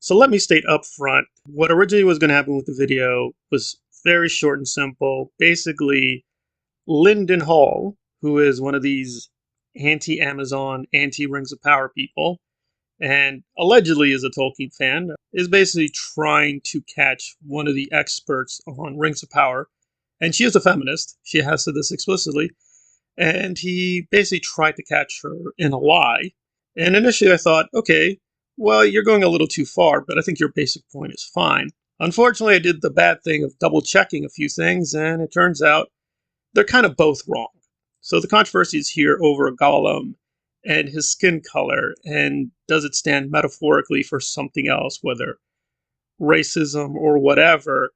So let me state up front, what originally was going to happen with the video was very short and simple. Basically, Lyndon Hall, who is one of these anti-Amazon, anti-Rings of Power people, and allegedly is a Tolkien fan, is basically trying to catch one of the experts on Rings of Power. And she is a feminist. She has said this explicitly. And he basically tried to catch her in a lie. And initially I thought, okay, well, you're going a little too far, but I think your basic point is fine. Unfortunately, I did the bad thing of double checking a few things, and it turns out they're kind of both wrong. So the controversy is here over Gollum and his skin color, and does it stand metaphorically for something else, whether racism or whatever.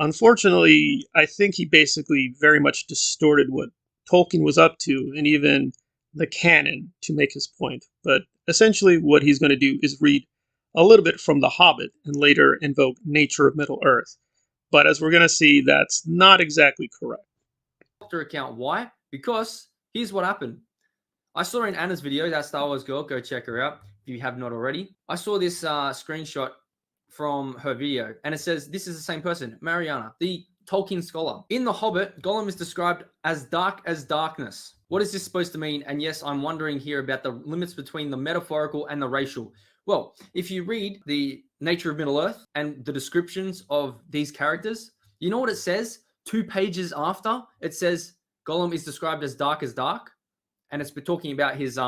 Unfortunately, I think he basically very much distorted what Tolkien was up to, and even the canon, to make his point. But essentially, what he's going to do is read a little bit from The Hobbit and later invoke nature of Middle Earth. But as we're going to see, that's not exactly correct. Account. Why? Because here's what happened. I saw in Anna's video, that Star Wars girl, go check her out if you have not already. I saw this screenshot from her video, and it says this is the same person, Mariana, the Tolkien scholar. In The Hobbit, Gollum is described as dark as darkness. What is this supposed to mean? And yes, I'm wondering here about the limits between the metaphorical and the racial. Well, if you read the nature of Middle Earth and the descriptions of these characters, you know what it says? 2 pages after, it says Gollum is described as dark, and it's been talking about his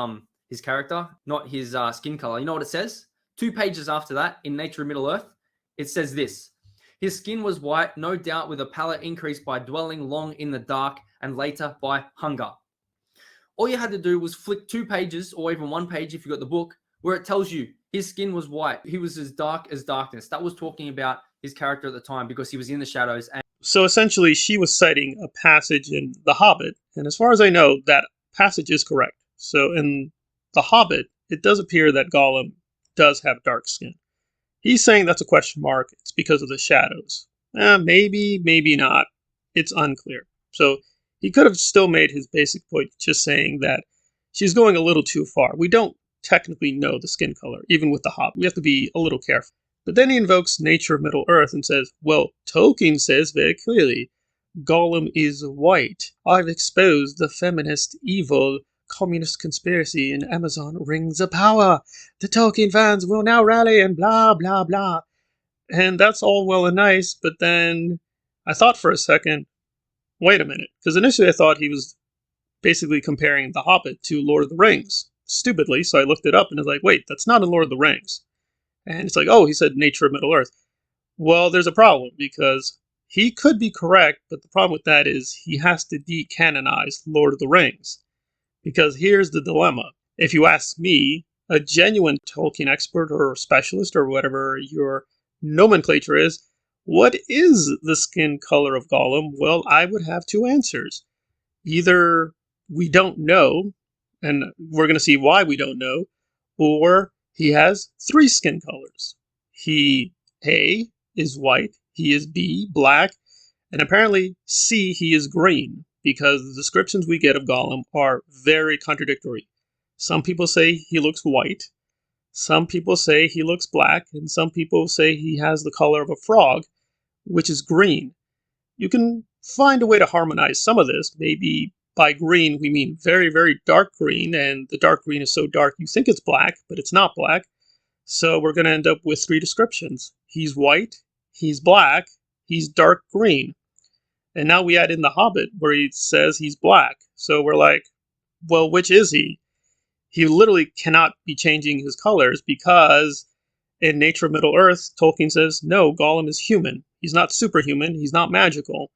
character, not his skin color. You know what it says? 2 pages after that, in Nature of Middle Earth, it says this: his skin was white, no doubt with a pallor increased by dwelling long in the dark and later by hunger. All you had to do was flick 2 pages, or even 1 page if you got the book, where it tells you his skin was white. He was as dark as darkness. That was talking about his character at the time because he was in the shadows. So essentially, she was citing a passage in The Hobbit, and as far as I know, that passage is correct. So in The Hobbit, it does appear that Gollum does have dark skin. He's saying that's a question mark. It's because of the shadows. Maybe, maybe not. It's unclear. So he could have still made his basic point, just saying that she's going a little too far. We don't technically know the skin color, even with The Hobbit. We have to be a little careful. But then he invokes nature of Middle Earth and says, well, Tolkien says very clearly, Gollum is white. I've exposed the feminist, evil, communist conspiracy in Amazon Rings of Power. The Tolkien fans will now rally and blah, blah, blah. And that's all well and nice, but then I thought for a second, wait a minute. Because initially I thought he was basically comparing The Hobbit to Lord of the Rings. Stupidly, so I looked it up and I was like, wait, that's not in Lord of the Rings. And it's like, oh, he said nature of Middle Earth. Well, there's a problem, because he could be correct, but the problem with that is he has to decanonize Lord of the Rings. Because here's the dilemma. If you ask me, a genuine Tolkien expert or specialist or whatever your nomenclature is, what is the skin color of Gollum? Well, I would have 2 answers. Either we don't know, and we're going to see why we don't know, or he has 3 skin colors. He, A, is white, he is B, black, and apparently C, he is green, because the descriptions we get of Gollum are very contradictory. Some people say he looks white, some people say he looks black, and some people say he has the color of a frog, which is green. You can find a way to harmonize some of this. Maybe by green, we mean very, very dark green, and the dark green is so dark you think it's black, but it's not black. So we're going to end up with 3 descriptions. He's white, he's black, he's dark green. And now we add in The Hobbit, where he says he's black. So we're like, well, which is he? He literally cannot be changing his colors, because in Nature of Middle Earth, Tolkien says, no, Gollum is human. He's not superhuman, he's not magical.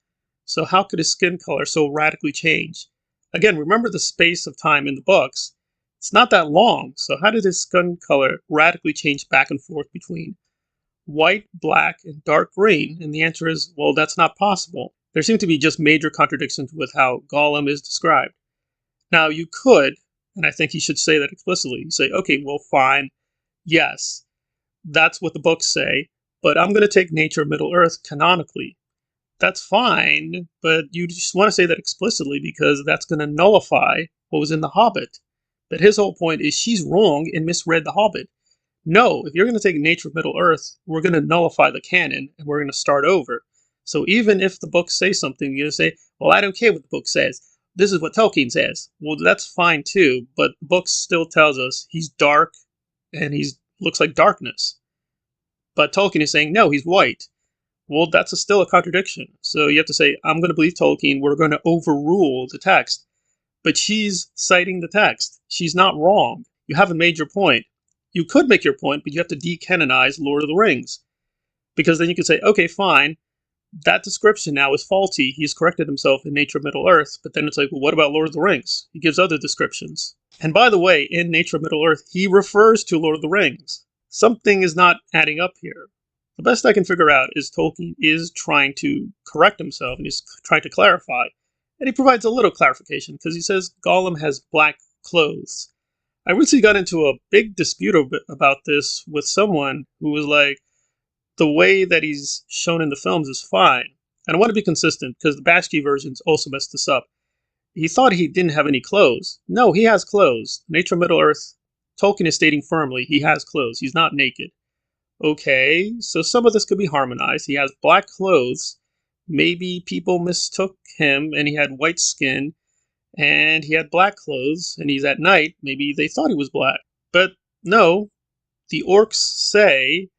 So how could his skin color so radically change? Again, remember the space of time in the books. It's not that long, so how did his skin color radically change back and forth between white, black, and dark green? And the answer is, well, that's not possible. There seem to be just major contradictions with how Gollum is described. Now, you could, and I think he should say that explicitly, you say, okay, well, fine, yes, that's what the books say, but I'm going to take Nature of Middle Earth canonically. That's fine, but you just want to say that explicitly because that's going to nullify what was in The Hobbit. But his whole point is she's wrong and misread The Hobbit. no, if you're going to take Nature of Middle-earth, we're going to nullify the canon and we're going to start over. So even if the books say something, you say, well, I don't care what the book says. This is what Tolkien says. Well, that's fine too, but the book still tells us he's dark and he looks like darkness. But Tolkien is saying, no, he's white. Well, that's still a contradiction. So you have to say, I'm going to believe Tolkien. We're going to overrule the text. But she's citing the text. She's not wrong. You haven't made your point. You could make your point, but you have to decanonize Lord of the Rings. Because then you could say, okay, fine, that description now is faulty. He's corrected himself in Nature of Middle-earth. But then it's like, well, what about Lord of the Rings? He gives other descriptions. And by the way, in Nature of Middle-earth, he refers to Lord of the Rings. Something is not adding up here. The best I can figure out is Tolkien is trying to correct himself and he's trying to clarify. And he provides a little clarification because he says Gollum has black clothes. I recently got into a big dispute about this with someone who was like, the way that he's shown in the films is fine. And I want to be consistent because the Bashki versions also messed this up. He thought he didn't have any clothes. No, he has clothes. Nature of Middle-earth, Tolkien is stating firmly he has clothes. He's not naked. Okay, so some of this could be harmonized. He has black clothes. Maybe people mistook him and he had white skin and he had black clothes and he's at night. Maybe they thought he was black. But no, the orcs say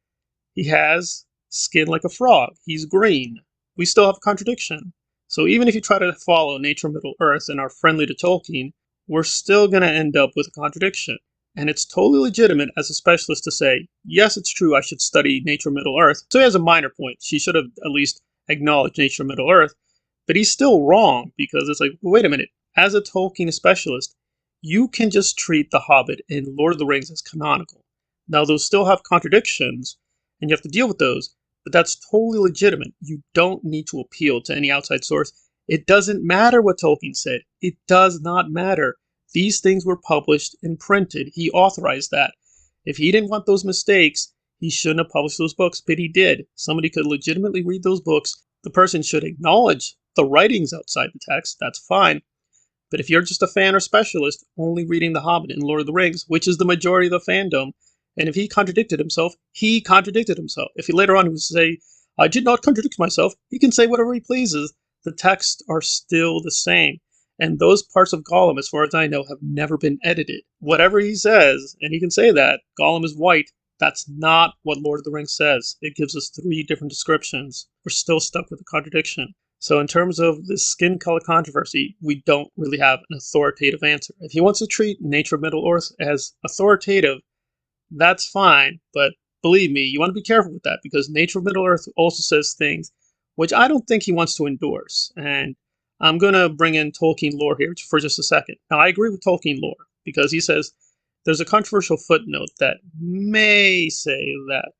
he has skin like a frog. He's green. We still have a contradiction. So even if you try to follow Nature of Middle-earth and are friendly to Tolkien, we're still going to end up with a contradiction. And it's totally legitimate as a specialist to say, yes, it's true, I should study Nature of Middle-earth. So he has a minor point. She should have at least acknowledged Nature of Middle-earth. But he's still wrong because it's like, well, wait a minute. As a Tolkien specialist, you can just treat The Hobbit and Lord of the Rings as canonical. Now, those still have contradictions, and you have to deal with those, but that's totally legitimate. You don't need to appeal to any outside source. It doesn't matter what Tolkien said. It does not matter. These things were published and printed. He authorized that. If he didn't want those mistakes, he shouldn't have published those books, but he did. Somebody could legitimately read those books. The person should acknowledge the writings outside the text. That's fine. But if you're just a fan or specialist only reading The Hobbit and Lord of the Rings, which is the majority of the fandom, and if he contradicted himself, he contradicted himself. If he later on would say, I did not contradict myself, he can say whatever he pleases. The texts are still the same. And those parts of Gollum, as far as I know, have never been edited. Whatever he says, and he can say that, Gollum is white, that's not what Lord of the Rings says. It gives us 3 different descriptions. We're still stuck with a contradiction. So in terms of the skin color controversy, we don't really have an authoritative answer. If he wants to treat Nature of Middle-earth as authoritative, that's fine, but believe me, you want to be careful with that because Nature of Middle-earth also says things which I don't think he wants to endorse. And I'm going to bring in Tolkien lore here for just a second. Now, I agree with Tolkien lore because he says there's a controversial footnote that may say that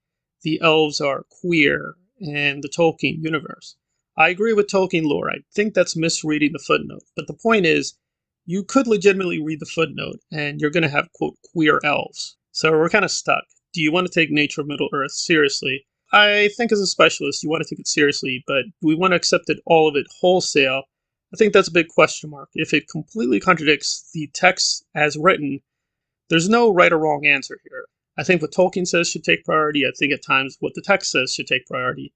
the elves are queer in the Tolkien universe. I agree with Tolkien lore. I think that's misreading the footnote. But the point is, you could legitimately read the footnote and you're going to have, quote, queer elves. So we're kind of stuck. Do you want to take Nature of Middle-earth seriously? I think as a specialist, you want to take it seriously, but do we want to accept it, all of it, wholesale? I think that's a big question mark. If it completely contradicts the text as written, there's no right or wrong answer here. I think what Tolkien says should take priority. I think at times what the text says should take priority.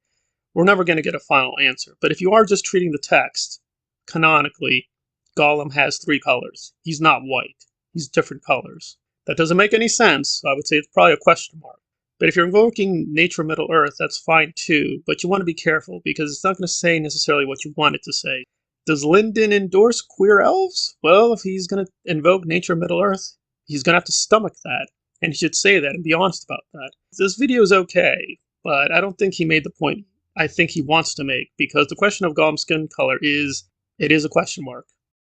We're never going to get a final answer. But if you are just treating the text canonically, Gollum has 3 colors. He's not white. He's different colors. That doesn't make any sense. So I would say it's probably a question mark. But if you're invoking Nature of Middle-earth, that's fine too. But you want to be careful because it's not going to say necessarily what you want it to say. Does Lyndon endorse queer elves? Well, if he's going to invoke Nature of Middle-earth, he's going to have to stomach that. And he should say that and be honest about that. This video is okay, but I don't think he made the point I think he wants to make because the question of Gollum's skin color is a question mark.